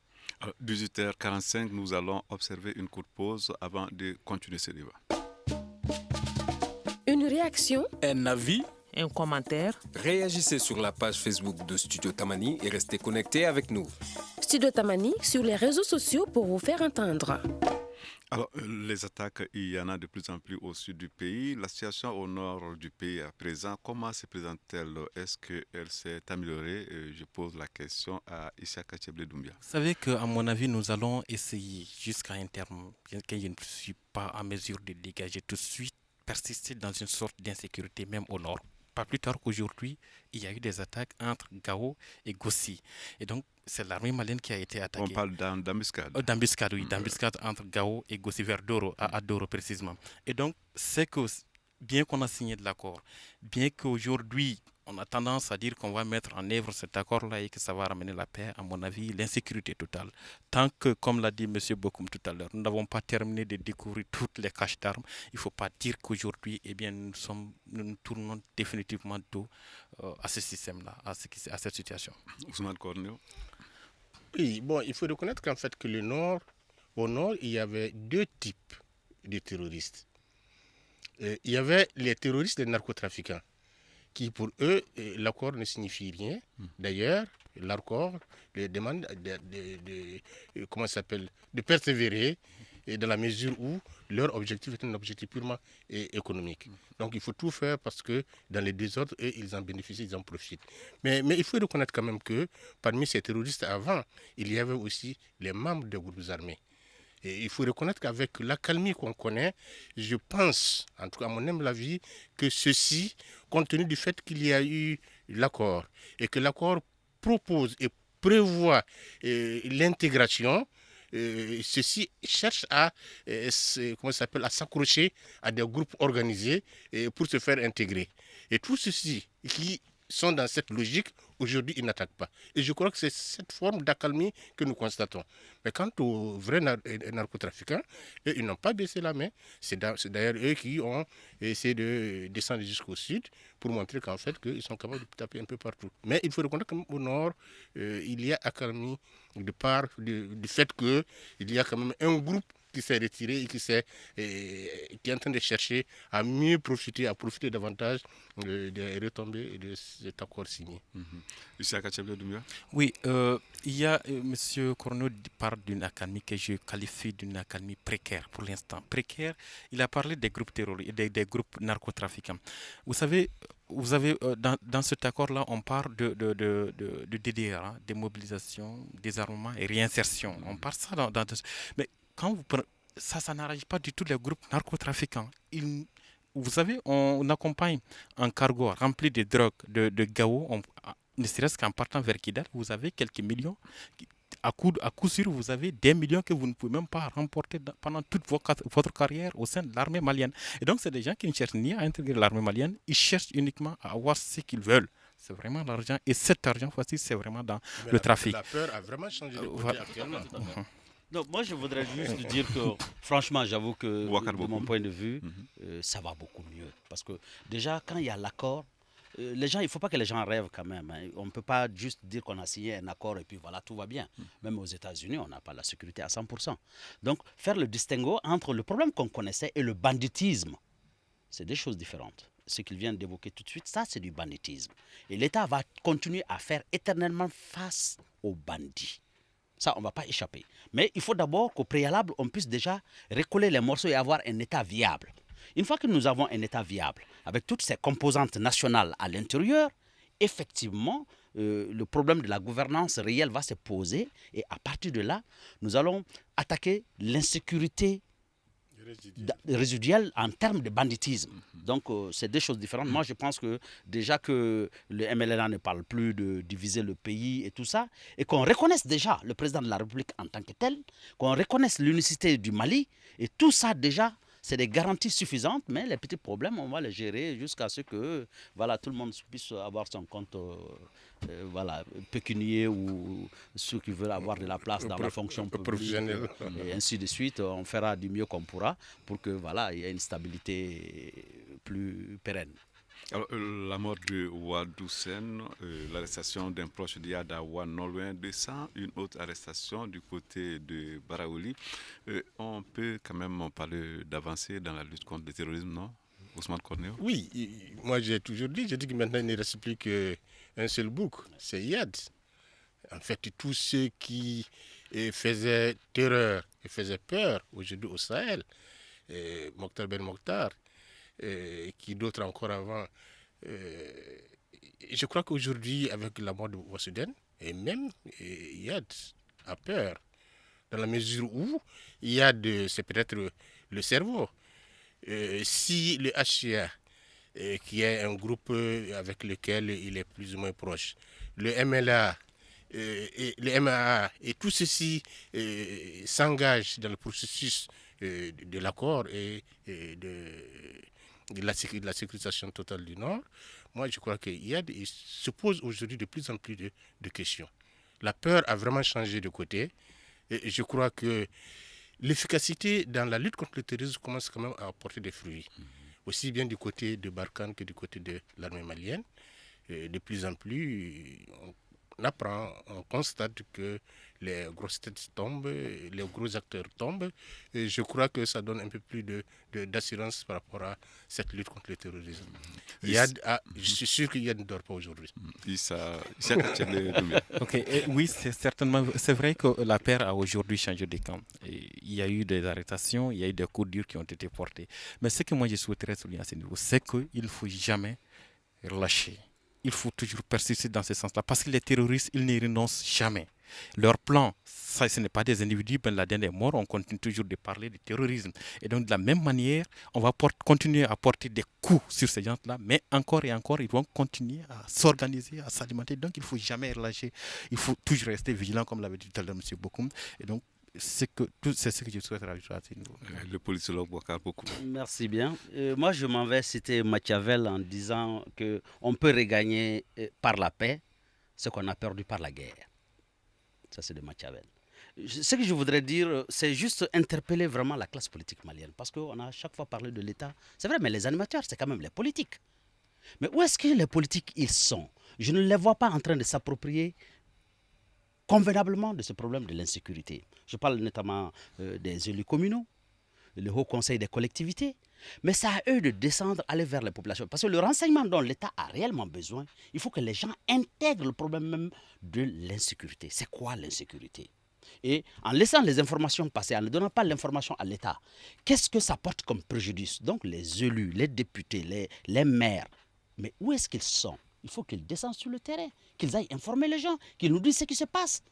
18h45, nous allons observer une courte pause avant de continuer ce débat. Une réaction, Un avis, un commentaire. réagissez sur la page Facebook de Studio Tamani et restez connectés avec nous. Studio Tamani sur les réseaux sociaux pour vous faire entendre. Alors, les attaques, il y en a de plus en plus au sud du pays. La situation au nord du pays à présent, comment se présente-t-elle? Est-ce qu'elle s'est améliorée? Je pose la question à Issaka Tcheblé Doumbia. Vous savez qu'à mon avis, nous allons essayer jusqu'à un terme, bien que je ne suis pas en mesure de dégager tout de suite, persister dans une sorte d'insécurité même au nord. Pas plus tard qu'aujourd'hui, il y a eu des attaques entre Gao et Gossi. Et donc, c'est l'armée malienne qui a été attaquée. On parle d'embuscade. D'embuscade, oui, d'embuscade entre Gao et Gossi, vers Doro, à Doro précisément. Et donc, c'est que, bien qu'on a signé de l'accord, bien qu'aujourd'hui, on a tendance à dire qu'on va mettre en œuvre cet accord-là et que ça va ramener la paix, à mon avis, l'insécurité totale. Tant que, comme l'a dit M. Bokoum tout à l'heure, nous n'avons pas terminé de découvrir toutes les caches d'armes, il ne faut pas dire qu'aujourd'hui, eh bien, nous tournons définitivement dos à ce système-là, à cette situation. Ousmane Corneo. Oui, bon, il faut reconnaître qu'en fait, que au nord, il y avait deux types de terroristes. Il y avait les terroristes, les narcotrafiquants, qui pour eux, l'accord ne signifie rien. D'ailleurs, l'accord les demande de persévérer dans la mesure où leur objectif est un objectif purement économique. Donc il faut tout faire parce que dans les désordres, eux, ils en bénéficient, ils en profitent. Mais il faut reconnaître quand même que parmi ces terroristes avant, il y avait aussi les membres des groupes armés. Et il faut reconnaître qu'avec l'accalmie qu'on connaît, je pense, en tout cas à mon humble avis, que ceci, compte tenu du fait qu'il y a eu l'accord et que l'accord propose et prévoit l'intégration, ceci cherche à s'accrocher à des groupes organisés pour se faire intégrer. Et tout ceci qui sont dans cette logique, aujourd'hui, ils n'attaquent pas. Et je crois que c'est cette forme d'accalmie que nous constatons. Mais quant aux vrais narcotrafiquants, eux, ils n'ont pas baissé la main. C'est d'ailleurs eux qui ont essayé de descendre jusqu'au sud pour montrer qu'en fait, qu'ils sont capables de taper un peu partout. Mais il faut reconnaître qu'au nord, il y a accalmie de part du fait qu'il y a quand même un groupe qui s'est retiré et qui est en train de chercher à mieux profiter, à profiter davantage des retombées de cet accord signé. Oui, il y a, M. Corneau parle d'une accalmie que je qualifie d'une accalmie précaire pour l'instant. Précaire, il a parlé des groupes terroristes, des groupes narcotrafiquants. Vous savez, dans cet accord-là, on parle de DDR, hein, démobilisation, désarmement et réinsertion. On parle ça mais quand vous prenez, ça n'arrange pas du tout les groupes narcotrafiquants. Vous savez, on accompagne un cargo rempli de drogue de Gao, ne serait-ce qu'en partant vers Kidal, vous avez quelques millions. À coup sûr, vous avez des millions que vous ne pouvez même pas remporter pendant toute votre carrière au sein de l'armée malienne. Et donc, c'est des gens qui ne cherchent ni à intégrer l'armée malienne, ils cherchent uniquement à avoir ce qu'ils veulent. C'est vraiment l'argent. Et cet argent, c'est vraiment dans le trafic. La peur a vraiment changé de côté actuellement. Non, moi, je voudrais juste dire que, franchement, j'avoue que, de mon point de vue, ça va beaucoup mieux. Parce que déjà, quand il y a l'accord, les gens, il ne faut pas que les gens rêvent quand même. Hein. On ne peut pas juste dire qu'on a signé un accord et puis voilà, tout va bien. Même aux États-Unis, on n'a pas la sécurité à 100%. Donc, faire le distinguo entre le problème qu'on connaissait et le banditisme, c'est des choses différentes. Ce qu'il vient d'évoquer tout de suite, ça, c'est du banditisme. Et l'État va continuer à faire éternellement face aux bandits. Ça, on ne va pas échapper. Mais il faut d'abord qu'au préalable, on puisse déjà recoller les morceaux et avoir un État viable. Une fois que nous avons un État viable, avec toutes ces composantes nationales à l'intérieur, effectivement, le problème de la gouvernance réelle va se poser. Et à partir de là, nous allons attaquer l'insécurité résiduel en termes de banditisme. Donc, c'est deux choses différentes. Moi, je pense que déjà que le MLNA ne parle plus de diviser le pays et tout ça, et qu'on reconnaisse déjà le président de la République en tant que tel, qu'on reconnaisse l'unicité du Mali, et tout ça déjà, c'est des garanties suffisantes, mais les petits problèmes, on va les gérer jusqu'à ce que voilà, tout le monde puisse avoir son compte voilà, pécunier ou ceux qui veulent avoir de la place dans la fonction publique et ainsi de suite. On fera du mieux qu'on pourra pour que voilà, il y ait une stabilité plus pérenne. Alors, la mort de Wadoussen, l'arrestation d'un proche d'Yadawa non loin de ça, une autre arrestation du côté de Baraouli. On peut quand même parler d'avancée dans la lutte contre le terrorisme, non, Ousmane Cornéo? Oui, moi j'ai toujours dit, que maintenant il ne reste plus qu'un seul bouc, c'est Yad. En fait, tous ceux qui faisaient terreur et faisaient peur aujourd'hui au Sahel, Mokhtar Ben Mokhtar, qui d'autres encore avant. Je crois qu'aujourd'hui, avec la mort de Wassouden, et même Yad a peur, dans la mesure où Yad, c'est peut-être le cerveau. Si le HCA, qui est un groupe avec lequel il est plus ou moins proche, le MLA, et le MAA, et tout ceci s'engage dans le processus de l'accord et de la sécurisation totale du Nord, moi je crois qu'il se pose aujourd'hui de plus en plus de questions. La peur a vraiment changé de côté et je crois que l'efficacité dans la lutte contre le terrorisme commence quand même à apporter des fruits. Aussi bien du côté de Barkhane que du côté de l'armée malienne. De plus en plus, on apprend, on constate que les grosses têtes tombent, les gros acteurs tombent. Et je crois que ça donne un peu plus d'assurance par rapport à cette lutte contre le terrorisme. Je suis sûr qu'il ne dort pas aujourd'hui. Oui, c'est certainement. C'est vrai que la paix a aujourd'hui changé de camp. Et il y a eu des arrestations, il y a eu des coups durs qui ont été portés. Mais ce que moi je souhaiterais souligner à ce niveau, c'est qu'il ne faut jamais relâcher. Il faut toujours persister dans ce sens-là. Parce que les terroristes, ils ne renoncent jamais. Leur plan, ça, ce n'est pas des individus. Ben Laden est mort, on continue toujours de parler de terrorisme. Et donc, de la même manière, on va continuer à porter des coups sur ces gens-là, mais encore et encore, ils vont continuer à s'organiser, à s'alimenter. Donc, il ne faut jamais relâcher. Il faut toujours rester vigilant, comme l'avait dit tout à l'heure M. Bokoum. Et donc, c'est ce que je souhaite rajouter à ce niveau. Le politologue Boubacar Bokoum. Merci bien. Moi, je m'en vais citer Machiavel en disant qu'on peut regagner par la paix ce qu'on a perdu par la guerre. Ça, c'est de Machiavel. Ce que je voudrais dire, c'est juste interpeller vraiment la classe politique malienne. Parce qu'on a à chaque fois parlé de l'État. C'est vrai, mais les animateurs, c'est quand même les politiques. Mais où est-ce que les politiques, ils sont? Je ne les vois pas en train de s'approprier convenablement de ce problème de l'insécurité. Je parle notamment des élus communaux, le Haut Conseil des collectivités. Mais c'est à eux de descendre, aller vers les populations. Parce que le renseignement dont l'État a réellement besoin, il faut que les gens intègrent le problème même de l'insécurité. C'est quoi l'insécurité? Et en laissant les informations passer, en ne donnant pas l'information à l'État, qu'est-ce que ça porte comme préjudice? Donc les élus, les députés, les maires, mais où est-ce qu'ils sont? Il faut qu'ils descendent sur le terrain, qu'ils aillent informer les gens, qu'ils nous disent ce qui se passe.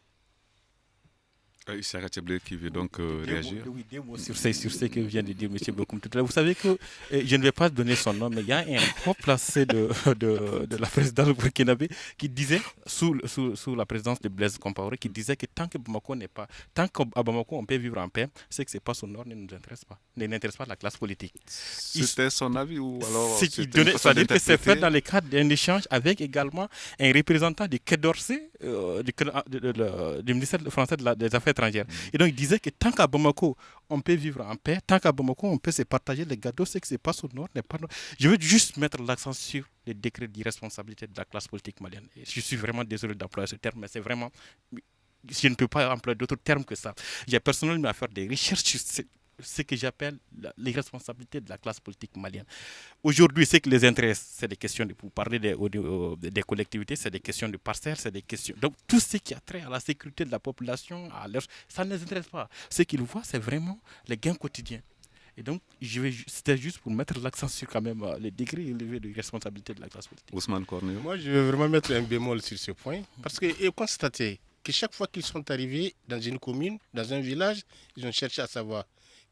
Issa Kacheble qui veut donc réagir. Oui, deux mots sur ce que vient de dire M. Bokoum tout à l'heure. Vous savez que je ne vais pas donner son nom, mais il y a un haut placé de la présidence burkinabé qui disait, sous la présidence de Blaise Compaoré, qui disait que tant qu'à Bamako on peut vivre en paix, ce qui se passe au nord ne nous intéresse pas, ne n'intéresse pas la classe politique. C'était son avis ou alors c'est-à-dire que c'est fait dans le cadre d'un échange avec également un représentant du Quai d'Orsay, du ministère français des Affaires étrangères. Et donc il disait que tant qu'à Bamako on peut vivre en paix, tant qu'à Bamako on peut se partager les gâteaux, ce qui se passe au nord n'est pas. Je veux juste mettre l'accent sur les décrets d'irresponsabilité de la classe politique malienne. Et je suis vraiment désolé d'employer ce terme, mais c'est vraiment, je ne peux pas employer d'autres termes que ça. J'ai personnellement à faire des recherches sur ce que j'appelle l'irresponsabilité de la classe politique malienne. Aujourd'hui, ce qui les intéresse, c'est des questions vous parlez des collectivités, c'est des questions de parcelles, c'est des questions. Donc, tout ce qui a trait à la sécurité de la population, ça ne les intéresse pas. Ce qu'ils voient, c'est vraiment les gains quotidiens. Et donc, c'était juste pour mettre l'accent sur quand même les degrés élevés de responsabilité de la classe politique. Ousmane Cornéo. Moi, je veux vraiment mettre un bémol sur ce point, parce que constater que chaque fois qu'ils sont arrivés dans une commune, dans un village, ils ont cherché à savoir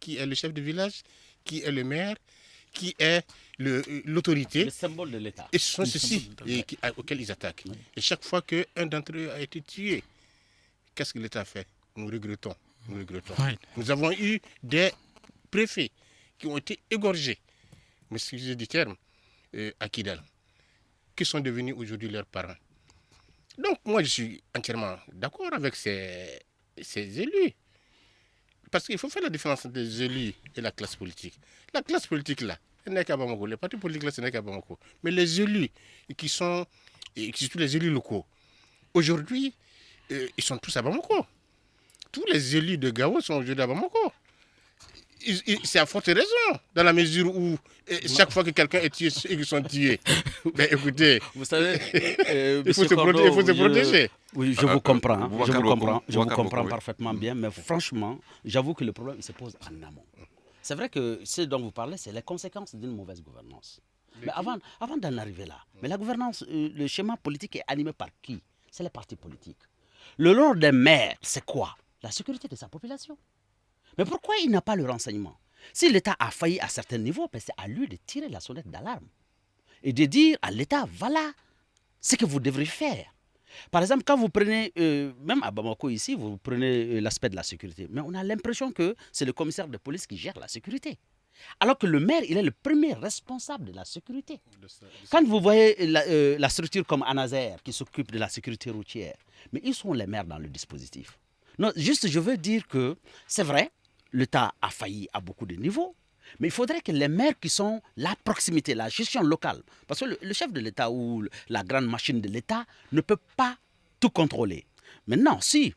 qui est le chef de village, qui est le maire, qui est l'autorité. Le symbole de l'État. Et ce sont ceux-ci auxquels ils attaquent. Oui. Et chaque fois qu'un d'entre eux a été tué, qu'est-ce que l'État a fait? Nous regrettons. Nous regrettons. Oui. Nous avons eu des préfets qui ont été égorgés, excusez du terme, à Kidal, qui sont devenus aujourd'hui leurs parents. Donc moi je suis entièrement d'accord avec ces élus. Parce qu'il faut faire la différence entre les élus et la classe politique. La classe politique là, ce n'est qu'à Bamako. Les partis politiques là, ce n'est qu'à Bamako. Mais les élus qui sont, surtout les élus locaux, aujourd'hui, ils sont tous à Bamako. Tous les élus de Gao sont aujourd'hui à Bamako. C'est à forte raison, dans la mesure où chaque fois que quelqu'un est tué, ils sont tués. Ben, écoutez, vous savez, il faut se protéger. Oui, je vous comprends. Je vous comprends parfaitement bien, mais franchement, j'avoue que le problème il se pose en amont. C'est vrai que ce dont vous parlez, c'est les conséquences d'une mauvaise gouvernance. Mais avant d'en arriver là, mais la gouvernance, le schéma politique est animé par qui? C'est les partis politiques. Le rôle des maires, c'est quoi? La sécurité de sa population. Mais pourquoi il n'a pas le renseignement? Si l'État a failli à certains niveaux, c'est à lui de tirer la sonnette d'alarme et de dire à l'État, voilà ce que vous devrez faire. Par exemple, quand vous prenez, même à Bamako ici, vous prenez l'aspect de la sécurité, mais on a l'impression que c'est le commissaire de police qui gère la sécurité. Alors que le maire, il est le premier responsable de la sécurité. Quand vous voyez la structure comme Anazer qui s'occupe de la sécurité routière, mais ils sont les maires dans le dispositif. Non, juste je veux dire que c'est vrai, l'État a failli à beaucoup de niveaux, mais il faudrait que les maires qui sont la proximité, la gestion locale, parce que le chef de l'État ou la grande machine de l'État ne peut pas tout contrôler. Maintenant, si,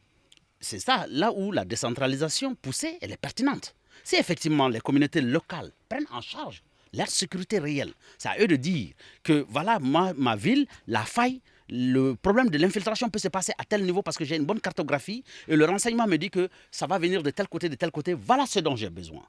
c'est ça, là où la décentralisation poussée, elle est pertinente. Si effectivement les communautés locales prennent en charge leur sécurité réelle, c'est à eux de dire que voilà, ma ville, la faille, le problème de l'infiltration peut se passer à tel niveau parce que j'ai une bonne cartographie et le renseignement me dit que ça va venir de tel côté, voilà ce dont j'ai besoin.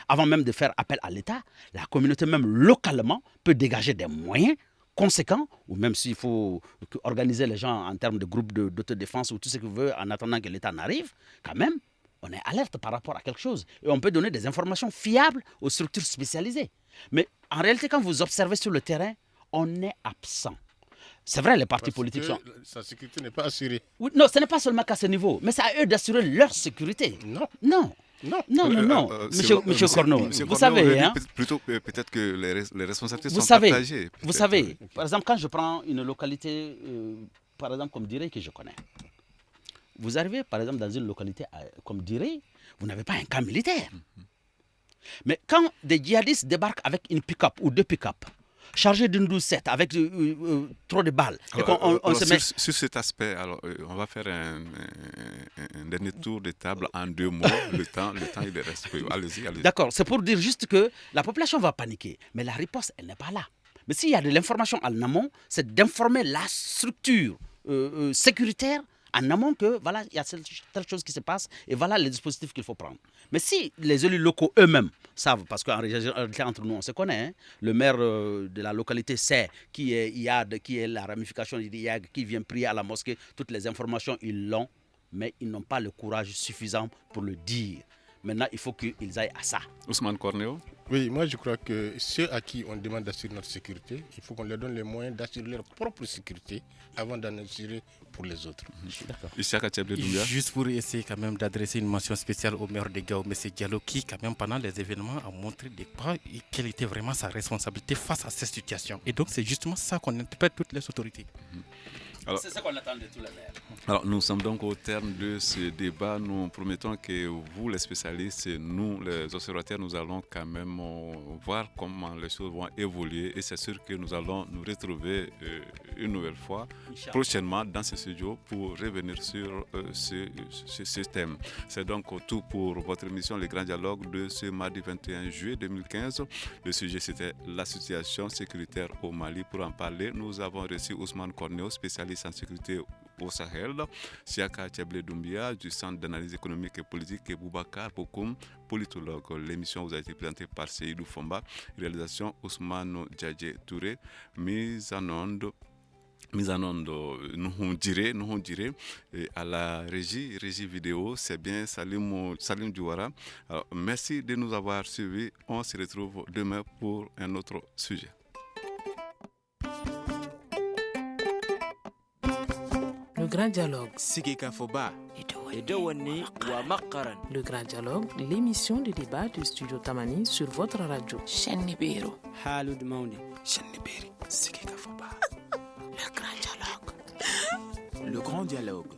Avant même de faire appel à l'État, la communauté même localement peut dégager des moyens conséquents, ou même s'il faut organiser les gens en termes de groupes d'autodéfense ou tout ce que vous voulez en attendant que l'État n'arrive, quand même, on est alerte par rapport à quelque chose. Et on peut donner des informations fiables aux structures spécialisées. Mais en réalité, quand vous observez sur le terrain, on est absent. C'est vrai, les partis politiques sont... Sa sécurité n'est pas assurée. Oui, non, ce n'est pas seulement qu'à ce niveau, mais c'est à eux d'assurer leur sécurité. Non. Monsieur Corneau, vous savez... Hein, plutôt peut-être que les responsabilités sont partagées. Vous savez, par exemple, quand je prends une localité, par exemple, comme Diré, que je connais, vous arrivez, par exemple, dans une localité comme Diré, vous n'avez pas un camp militaire. Mais quand des djihadistes débarquent avec une pick-up ou deux pick-up, chargé d'une 12-7 avec trop de balles. Sur cet aspect, alors, on va faire un dernier tour de table en 2 mots. le temps il reste. Allez-y. D'accord, c'est pour dire juste que la population va paniquer, mais la riposte, elle n'est pas là. Mais s'il y a de l'information en amont, c'est d'informer la structure sécuritaire en amont que voilà, il y a telle chose qui se passe et voilà les dispositifs qu'il faut prendre. Mais si les élus locaux eux-mêmes savent, parce qu'en réalité entre nous on se connaît, hein, le maire de la localité sait qui est IAD, qui est la ramification d'IAD, qui vient prier à la mosquée, toutes les informations ils l'ont, mais ils n'ont pas le courage suffisant pour le dire. Maintenant, il faut qu'ils aillent à ça. Ousmane Cornéo? Oui, moi je crois que ceux à qui on demande d'assurer notre sécurité, il faut qu'on leur donne les moyens d'assurer leur propre sécurité avant d'en assurer pour les autres. Juste pour essayer quand même d'adresser une mention spéciale au maire de Gao, M. Diallo, qui quand même pendant les événements a montré quelle était vraiment sa responsabilité face à cette situation. Et donc c'est justement ça qu'on interpelle toutes les autorités. C'est ça qu'on attend de tous les maires. Alors nous sommes donc au terme de ce débat. Nous promettons que vous les spécialistes et nous les observateurs, nous allons quand même voir comment les choses vont évoluer et c'est sûr que nous allons nous retrouver une nouvelle fois prochainement dans ce studio pour revenir sur ce thème. C'est donc tout pour votre émission Les Grands Dialogues de ce mardi 21 juillet 2015. Le sujet c'était la situation sécuritaire au Mali. Pour en parler, nous avons reçu Ousmane Cornéo, spécialiste en sécurité au Sahel, Siaka Tcheble Doumbia du Centre d'analyse économique et politique et Boubacar Bokoum, politologue. L'émission vous a été présentée par Seydou Fomba, réalisation Ousmane Djadje Touré, mise en onde mise en onde, nous dirait, à la régie vidéo, c'est bien Salim Douara. Alors, merci de nous avoir suivis. On se retrouve demain pour un autre sujet. Le grand dialogue. Le grand dialogue, l'émission de débat du studio Tamani sur votre radio. Le grand dialogue.